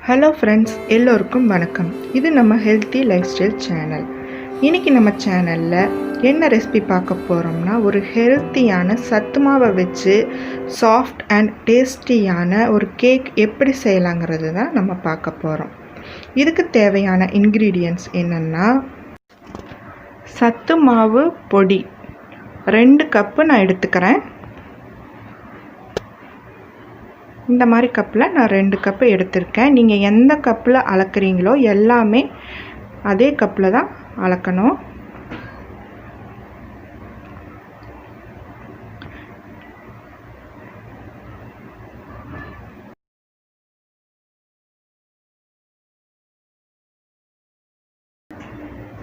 Hello friends, எல்லோருக்கும் வணக்கம். இது நம்ம ஹெல்த்தி லைஃப் ஸ்டைல் சேனல். இன்றைக்கி நம்ம சேனலில் என்ன ரெசிபி பார்க்க போகிறோம்னா, ஒரு ஹெல்த்தியான சத்து மாவை வச்சு சாஃப்ட் அண்ட் டேஸ்டியான ஒரு கேக் எப்படி செய்யலாங்கிறது தான் நம்ம பார்க்க போகிறோம். இதுக்கு தேவையான இன்க்ரீடியன்ட்ஸ் என்னென்னா, சத்து மாவு பொடி 2 கப்பு நான் எடுத்துக்கிறேன். இந்த மாதிரி கப்பில் நான் 2 கப்பு எடுத்திருக்கேன். நீங்கள் எந்த கப்பில் அளக்குறீங்களோ எல்லாமே அதே கப்பில் தான் அளக்கணும்.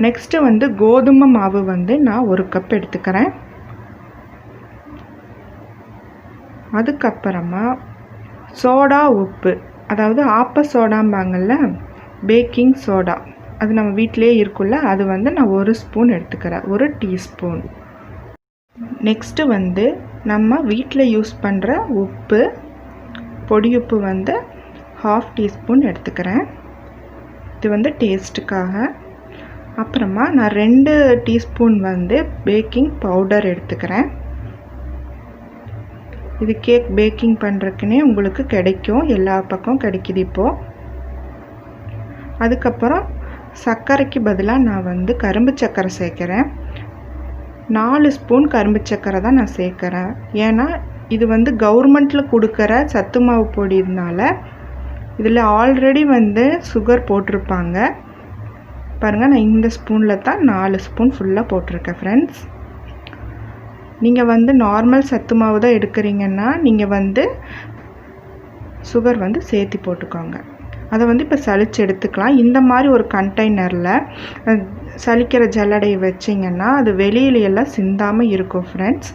நெக்ஸ்ட்டு கோதுமை மாவு நான் 1 கப் எடுத்துக்கிறேன். அதுக்கப்புறமா சோடா உப்பு, அதாவது ஆப்ப சோடாம்பாங்கள்ல, பேக்கிங் சோடா, அது நம்ம வீட்டிலே இருக்குல்ல, அது நான் 1 ஸ்பூன் எடுத்துக்கிறேன், 1 டீஸ்பூன். நெக்ஸ்ட்டு நம்ம வீட்டில் யூஸ் பண்ணுற உப்பு, பொடி உப்பு 1/2 டீஸ்பூன் எடுத்துக்கிறேன். இது டேஸ்ட்டுக்காக. அப்புறமா நான் 2 டீஸ்பூன் பேக்கிங் பவுடர் எடுத்துக்கிறேன். இது கேக் பேக்கிங் பண்ணுறதுக்குனே உங்களுக்கு கிடைக்கும், எல்லா பக்கம் கிடைக்கிது இப்போது. அதுக்கப்புறம் சர்க்கரைக்கு பதிலாக நான் கரும்பு சர்க்கரை சேர்க்குறேன். 4 ஸ்பூன் கரும்பு சர்க்கரை தான் நான் சேர்க்குறேன். ஏன்னா இது கவர்மெண்ட்டில் கொடுக்குற சத்து மாவு பொடினால இதில் ஆல்ரெடி சுகர் போட்டிருப்பாங்க. பாருங்கள், நான் இந்த ஸ்பூனில் தான் 4 ஸ்பூன் ஃபுல்லாக போட்டிருக்கேன் ஃப்ரெண்ட்ஸ். நீங்கள் நார்மல் சத்து மாவு தான் எடுக்கிறீங்கன்னா நீங்கள் சுகர் சேர்த்து போட்டுக்கோங்க. அதை இப்போ சலிச்சு எடுத்துக்கலாம். இந்த மாதிரி ஒரு கண்டெய்னரில் சலிக்கிற ஜல்லடையை வச்சிங்கன்னா அது வெளியிலையெல்லாம் சிந்தாமல் இருக்கும் ஃப்ரெண்ட்ஸ்.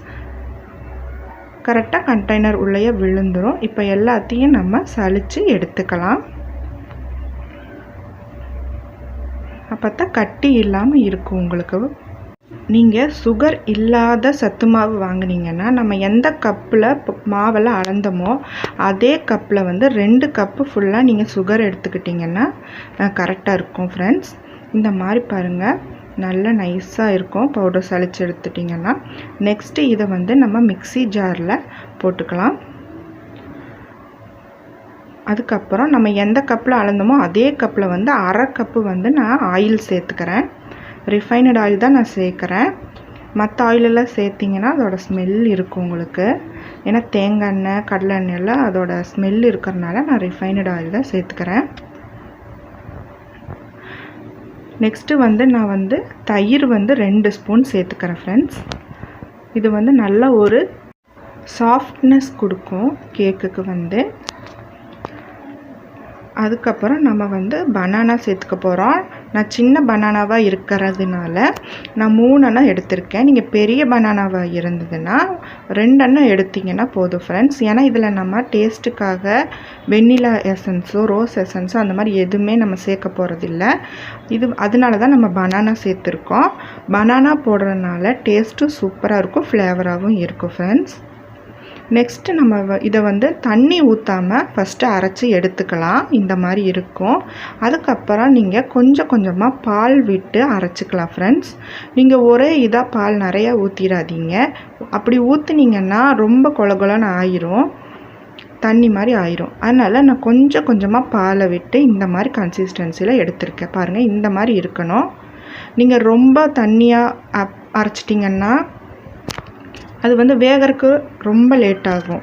கரெக்டாக கண்டெய்னர் உள்ளே விழுந்துடும். இப்போ எல்லாத்தையும் நம்ம சலிச்சு எடுத்துக்கலாம். அப்போ தான் கட்டி இல்லாமல் இருக்கும் உங்களுக்கு. நீங்கள் சுகர் இல்லாத சத்து மாவு வாங்கினீங்கன்னா நம்ம எந்த கப்பில் மாவெல்லாம் அளந்தோமோ அதே கப்பில் 2 கப்பு ஃபுல்லாக நீங்கள் சுகர் எடுத்துக்கிட்டிங்கன்னா கரெக்டாக இருக்கும் ஃப்ரெண்ட்ஸ். இந்த மாதிரி பாருங்கள், நல்லா நைஸாக இருக்கும் பவுடர் சளிச்சு எடுத்துட்டிங்கன்னா. நெக்ஸ்ட்டு இதை நம்ம மிக்ஸி ஜாரில் போட்டுக்கலாம். அதுக்கப்புறம் நம்ம எந்த கப்பில் அளந்தோமோ அதே கப்பில் 1/2 கப்பு நான் ஆயில் சேர்த்துக்கிறேன். ரிஃபைனட் ஆயில் தான் நான் சேர்க்குறேன். மற்ற ஆயிலெல்லாம் சேர்த்திங்கன்னா அதோடய ஸ்மெல் இருக்கும் உங்களுக்கு. ஏன்னா தேங்காய் எண்ணெய், கடலை எண்ணெயெல்லாம் அதோட ஸ்மெல் இருக்கிறனால நான் ரிஃபைனட் ஆயில் தான் சேர்த்துக்கிறேன். நெக்ஸ்ட்டு நான் தயிர் 2 ஸ்பூன் சேர்த்துக்கிறேன் ஃப்ரெண்ட்ஸ். இது நல்ல ஒரு சாஃப்ட்னஸ் கொடுக்கும் கேக்குக்கு. அதுக்கப்புறம் நம்ம பனானா சேர்த்துக்க போகிறோம். நான் சின்ன பனானாவாக இருக்கிறதுனால நான் 3 எண்ணம் எடுத்திருக்கேன். நீங்கள் பெரிய பனானாவாக இருந்ததுன்னா 2 எண்ணம் எடுத்திங்கன்னா போதும் ஃப்ரெண்ட்ஸ். ஏன்னா இதில் நம்ம டேஸ்ட்டுக்காக வெண்ணிலா எசன்ஸோ ரோஸ் எசன்ஸோ அந்த மாதிரி எதுவுமே நம்ம சேர்க்க போகிறதில்ல. அதனால தான் நம்ம பனானா சேர்த்துருக்கோம். பனானா போடுறதுனால டேஸ்ட்டும் சூப்பராக இருக்கும், ஃப்ளேவராகவும் இருக்கும் ஃப்ரெண்ட்ஸ். நெக்ஸ்ட்டு நம்ம இதை தண்ணி ஊற்றாமல் ஃபஸ்ட்டு அரைச்சி எடுத்துக்கலாம். இந்த மாதிரி இருக்கும். அதுக்கப்புறம் நீங்கள் கொஞ்சம் கொஞ்சமாக பால் விட்டு அரைச்சிக்கலாம் ஃப்ரெண்ட்ஸ். நீங்கள் ஒரே இதாக பால் நிறையா ஊற்றிடாதீங்க. அப்படி ஊற்றுனீங்கன்னா ரொம்ப கொலகொலன்னு ஆயிரும், தண்ணி மாதிரி ஆயிரும். அதனால் நான் கொஞ்சம் கொஞ்சமாக பாலை விட்டு இந்த மாதிரி கன்சிஸ்டன்சியில் எடுத்திருக்கேன். பாருங்கள், இந்த மாதிரி இருக்கணும். நீங்கள் ரொம்ப தண்ணியாக அரைச்சிட்டிங்கன்னா அது வேகறதுக்கு ரொம்ப லேட் ஆகும்.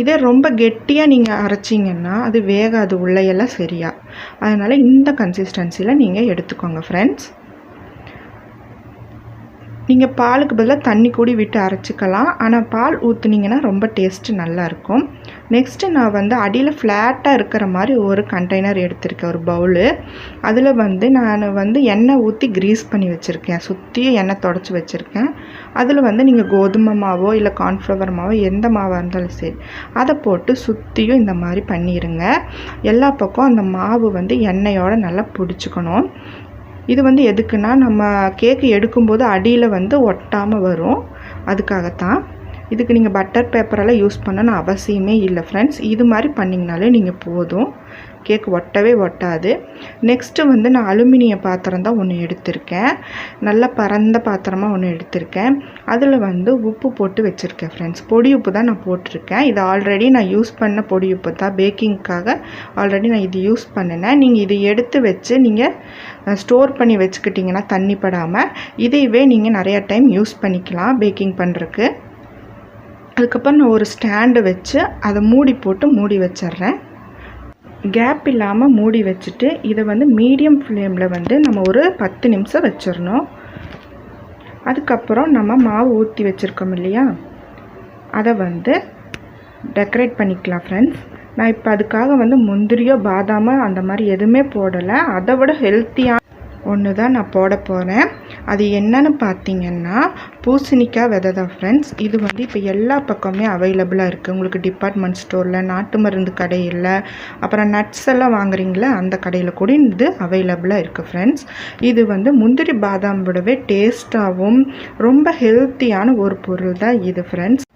இதே ரொம்ப கெட்டியாக நீங்கள் அரைச்சிங்கன்னா அது வேகாது உள்ளையெல்லாம் சரியாக. அதனால் இந்த கன்சிஸ்டன்சியில் நீங்கள் எடுத்துக்கோங்க ஃப்ரெண்ட்ஸ். நீங்கள் பாலுக்கு பதிலாக தண்ணி கூடி விட்டு அரைச்சிக்கலாம். ஆனால் பால் ஊற்றுனீங்கன்னா ரொம்ப டேஸ்ட்டு நல்லாயிருக்கும். நெக்ஸ்ட்டு நான் அடியில் ஃப்ளாட்டாக இருக்கிற மாதிரி ஒரு கண்டெய்னர் எடுத்திருக்கேன், ஒரு பவுலு. அதில் நான் எண்ணெய் ஊற்றி க்ரீஸ் பண்ணி வச்சுருக்கேன். சுற்றியும் எண்ணெய் தொடச்சி வச்சுருக்கேன். அதில் நீங்கள் கோதுமை மாவோ இல்லை கார்ன்ஃப்ளவர் மாவோ எந்த மாவாக இருந்தாலும் சரி அதை போட்டு சுற்றியும் இந்த மாதிரி பண்ணிடுங்க. எல்லா பக்கம் அந்த மாவு எண்ணெயோடு நல்லா பிடிச்சிக்கணும். இது எதுக்குன்னா நம்ம கேக்கு எடுக்கும்போது அடியில் ஒட்டாமல் வரும், அதுக்காகத்தான். இதுக்கு நீங்கள் பட்டர் பேப்பரெல்லாம் யூஸ் பண்ணணும்னு அவசியமே இல்லை ஃப்ரெண்ட்ஸ். இது மாதிரி பண்ணிங்கனாலே நீங்கள் போதும். கேக் ஒட்டவே ஒட்டாது. நெக்ஸ்ட்டு வந்து நான் அலுமினிய பாத்திரம் தான் ஒன்று எடுத்திருக்கேன். நல்லா பரந்த பாத்திரமாக ஒன்று எடுத்திருக்கேன். அதில் வந்து உப்பு போட்டு வச்சுருக்கேன் ஃப்ரெண்ட்ஸ். பொடி உப்பு தான் நான் போட்டிருக்கேன். இது ஆல்ரெடி நான் யூஸ் பண்ண பொடி உப்பு தான். பேக்கிங்க்காக ஆல்ரெடி நான் இது யூஸ் பண்ணினேன். நீங்கள் இதை எடுத்து வச்சு நீங்கள் ஸ்டோர் பண்ணி வச்சுக்கிட்டிங்கன்னா தண்ணி படாமல் இதையவே நீங்கள் நிறையா டைம் யூஸ் பண்ணிக்கலாம் பேக்கிங் பண்ணுறதுக்கு. அதுக்கப்புறம் நான் ஒரு ஸ்டாண்டு வச்சு அதை மூடி வச்சிட்றேன். கேப் இல்லாமல் மூடி வச்சுட்டு இதை வந்து மீடியம் ஃப்ளேமில் வந்து நம்ம ஒரு 10 நிமிஷம் வச்சிடணும். அதுக்கப்புறம் நம்ம மாவு ஊற்றி வச்சுருக்கோம் இல்லையா, அதை வந்து டெக்கரேட் பண்ணிக்கலாம் ஃப்ரெண்ட்ஸ். நான் இப்போ அதுக்காக வந்து முந்திரியோ பாதாமோ அந்த மாதிரி எதுவுமே போடலை. அதை விட ஹெல்த்தியான ஒன்று தான் நான் போட போகிறேன். அது என்னன்னு பார்த்தீங்கன்னா பூசணிக்காய் விதை தான் ஃப்ரெண்ட்ஸ். இது வந்து இப்போ எல்லா பக்கமே அவைலபிளாக இருக்குது. உங்களுக்கு டிபார்ட்மெண்ட் ஸ்டோரில், நாட்டு மருந்து கடையில், அப்புறம் நட்ஸ் எல்லாம் வாங்குறீங்களே அந்த கடையில் கூட இது அவைலபிளாக இருக்குது ஃப்ரெண்ட்ஸ். இது வந்து முந்திரி பாதாம் விடவே டேஸ்ட்டாகவும் ரொம்ப ஹெல்த்தியான ஒரு பொருள் தான் இது ஃப்ரெண்ட்ஸ்.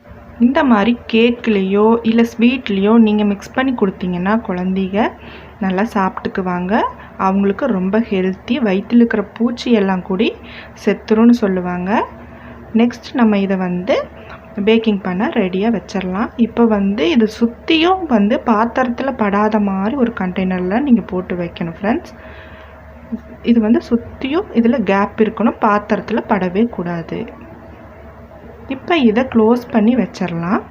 இந்த மாதிரி கேக்லேயோ இல்லை ஸ்வீட்லேயோ நீங்கள் மிக்ஸ் பண்ணி கொடுத்தீங்கன்னா குழந்தைங்க நல்லா சாப்பிட்டுக்குவாங்க. அவங்களுக்கு ரொம்ப ஹெல்த்தி. வயிற்றில் இருக்கிற பூச்சி எல்லாம் கூடி செத்துருன்னு சொல்லுவாங்க. நெக்ஸ்ட் நம்ம இதை வந்து பேக்கிங் பண்ண ரெடியாக வச்சிடலாம். இப்போ வந்து இது சுற்றியும் வந்து பாத்திரத்தில் படாத மாதிரி ஒரு கண்டெய்னரில் நீங்கள் போட்டு வைக்கணும் ஃப்ரெண்ட்ஸ். இது வந்து சுற்றியும் இதில் கேப் இருக்கணும், பாத்திரத்தில் படவே கூடாது. இப்போ இதை க்ளோஸ் பண்ணி வச்சிடலாம்.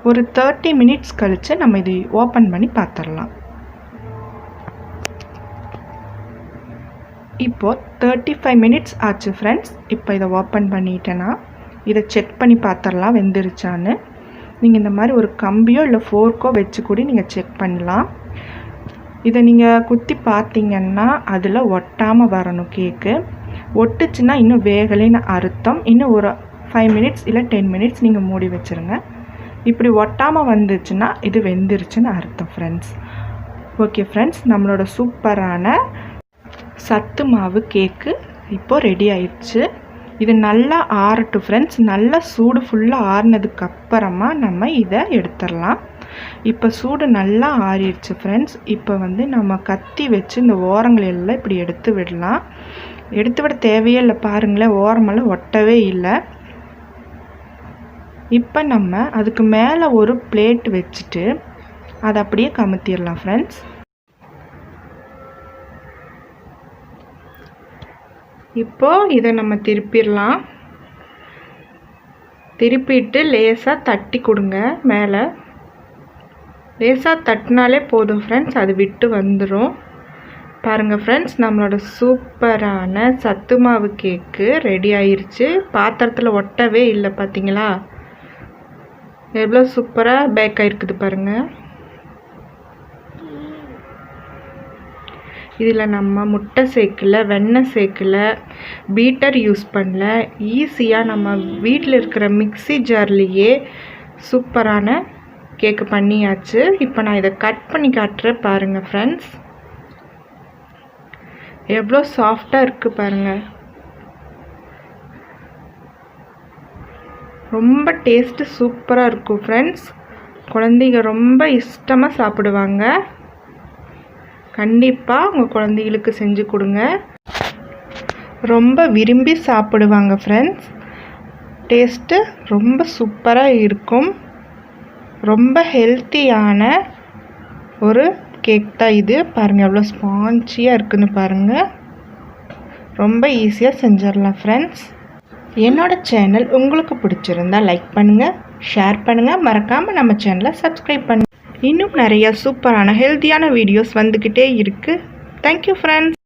ஒரு 30 மினிட்ஸ் கழித்து நம்ம இது ஓப்பன் பண்ணி பார்த்துடலாம். இப்போது 35 மினிட்ஸ் ஆச்சு ஃப்ரெண்ட்ஸ். இப்போ இதை ஓப்பன் பண்ணிட்டேன்னா இதை செக் பண்ணி பார்த்துடலாம் வெந்துருச்சான்னு. நீங்கள் இந்த மாதிரி ஒரு கம்பியோ இல்லை ஃபோர்க்கோ வச்சு கூட நீங்கள் செக் பண்ணலாம். இதை நீங்கள் குத்தி பார்த்தீங்கன்னா அதில் ஒட்டாமல் வரணும் கேக்கு. ஒட்டுச்சுன்னா இன்னும் வேகலைன்னு அர்த்தம். இன்னும் ஒரு 5 மினிட்ஸ் இல்லை 10 மினிட்ஸ் நீங்கள் மூடி வச்சுருங்க. இப்படி ஒட்டாமல் வந்துச்சுன்னா இது வெந்துருச்சுன்னு அர்த்தம் ஃப்ரெண்ட்ஸ். ஓகே ஃப்ரெண்ட்ஸ், நம்மளோட சூப்பரான சத்து மாவு கேக்கு இப்போது ரெடி ஆயிடுச்சு. இது நல்லா ஆறட்டும் ஃப்ரெண்ட்ஸ். நல்லா சூடு ஃபுல்லாக ஆறினதுக்கப்புறமா நம்ம இதை எடுத்துடலாம். இப்போ சூடு நல்லா ஆறிடுச்சு ஃப்ரெண்ட்ஸ். இப்போ வந்து நம்ம கத்தி வச்சு இந்த ஓரங்கள் எல்லாம் இப்படி எடுத்து விடலாம். எடுத்து விட தேவையே இல்லை, பாருங்களேன் ஓரமெல்லாம் ஒட்டவே இல்லை. இப்போ நம்ம அதுக்கு மேலே ஒரு பிளேட் வச்சுட்டு அதை அப்படியே கமுத்திடலாம் ஃப்ரெண்ட்ஸ். இப்போது இதை நம்ம திருப்பிடலாம். திருப்பிட்டு லேசாக தட்டி கொடுங்க. மேலே லேசாக தட்டினாலே போதும் ஃப்ரெண்ட்ஸ், அது விட்டு வந்துடும். பாருங்கள் ஃப்ரெண்ட்ஸ், நம்மளோட சூப்பரான சத்து மாவு கேக்கு ரெடி ஆயிடுச்சு. பாத்திரத்தில் ஒட்டவே இல்லை, பார்த்தீங்களா எவ்வளோ சூப்பராக பேக் ஆகிருக்குது பாருங்கள். இதில் நம்ம முட்டை சேர்க்கல, வெண்ணெய் சேர்க்கல, பீட்டர் யூஸ் பண்ணல. ஈஸியாக நம்ம வீட்டில் இருக்கிற மிக்ஸி ஜார்லேயே சூப்பரான கேக்கு பண்ணியாச்சு. இப்போ நான் இதை கட் பண்ணி காட்டுறேன் பாருங்கள் ஃப்ரெண்ட்ஸ். எவ்வளோ சாஃப்டாக இருக்குது பாருங்கள். ரொம்ப டேஸ்ட்டு சூப்பராக இருக்கும் ஃப்ரெண்ட்ஸ். குழந்தைங்க ரொம்ப இஷ்டமாக சாப்பிடுவாங்க. கண்டிப்பாக உங்கள் குழந்தைகளுக்கு செஞ்சு கொடுங்க, ரொம்ப விரும்பி சாப்பிடுவாங்க ஃப்ரெண்ட்ஸ். டேஸ்ட்டு ரொம்ப சூப்பராக இருக்கும். ரொம்ப ஹெல்த்தியான ஒரு கேக் தான் இது. பாருங்கள் எவ்வளோ ஸ்பான்ச்சியாக இருக்குதுன்னு பாருங்கள். ரொம்ப ஈஸியாக செஞ்சிடலாம் ஃப்ரெண்ட்ஸ். என்னோட சேனல் உங்களுக்கு பிடிச்சிருந்தா லைக் பண்ணுங்கள், ஷேர் பண்ணுங்கள், மறக்காமல் நம்ம சேனலை சப்ஸ்கிரைப் பண்ணுங்கள். இன்னும் நிறைய சூப்பரான ஹெல்த்தியான வீடியோஸ் வந்துக்கிட்டே இருக்குது. Thank you friends.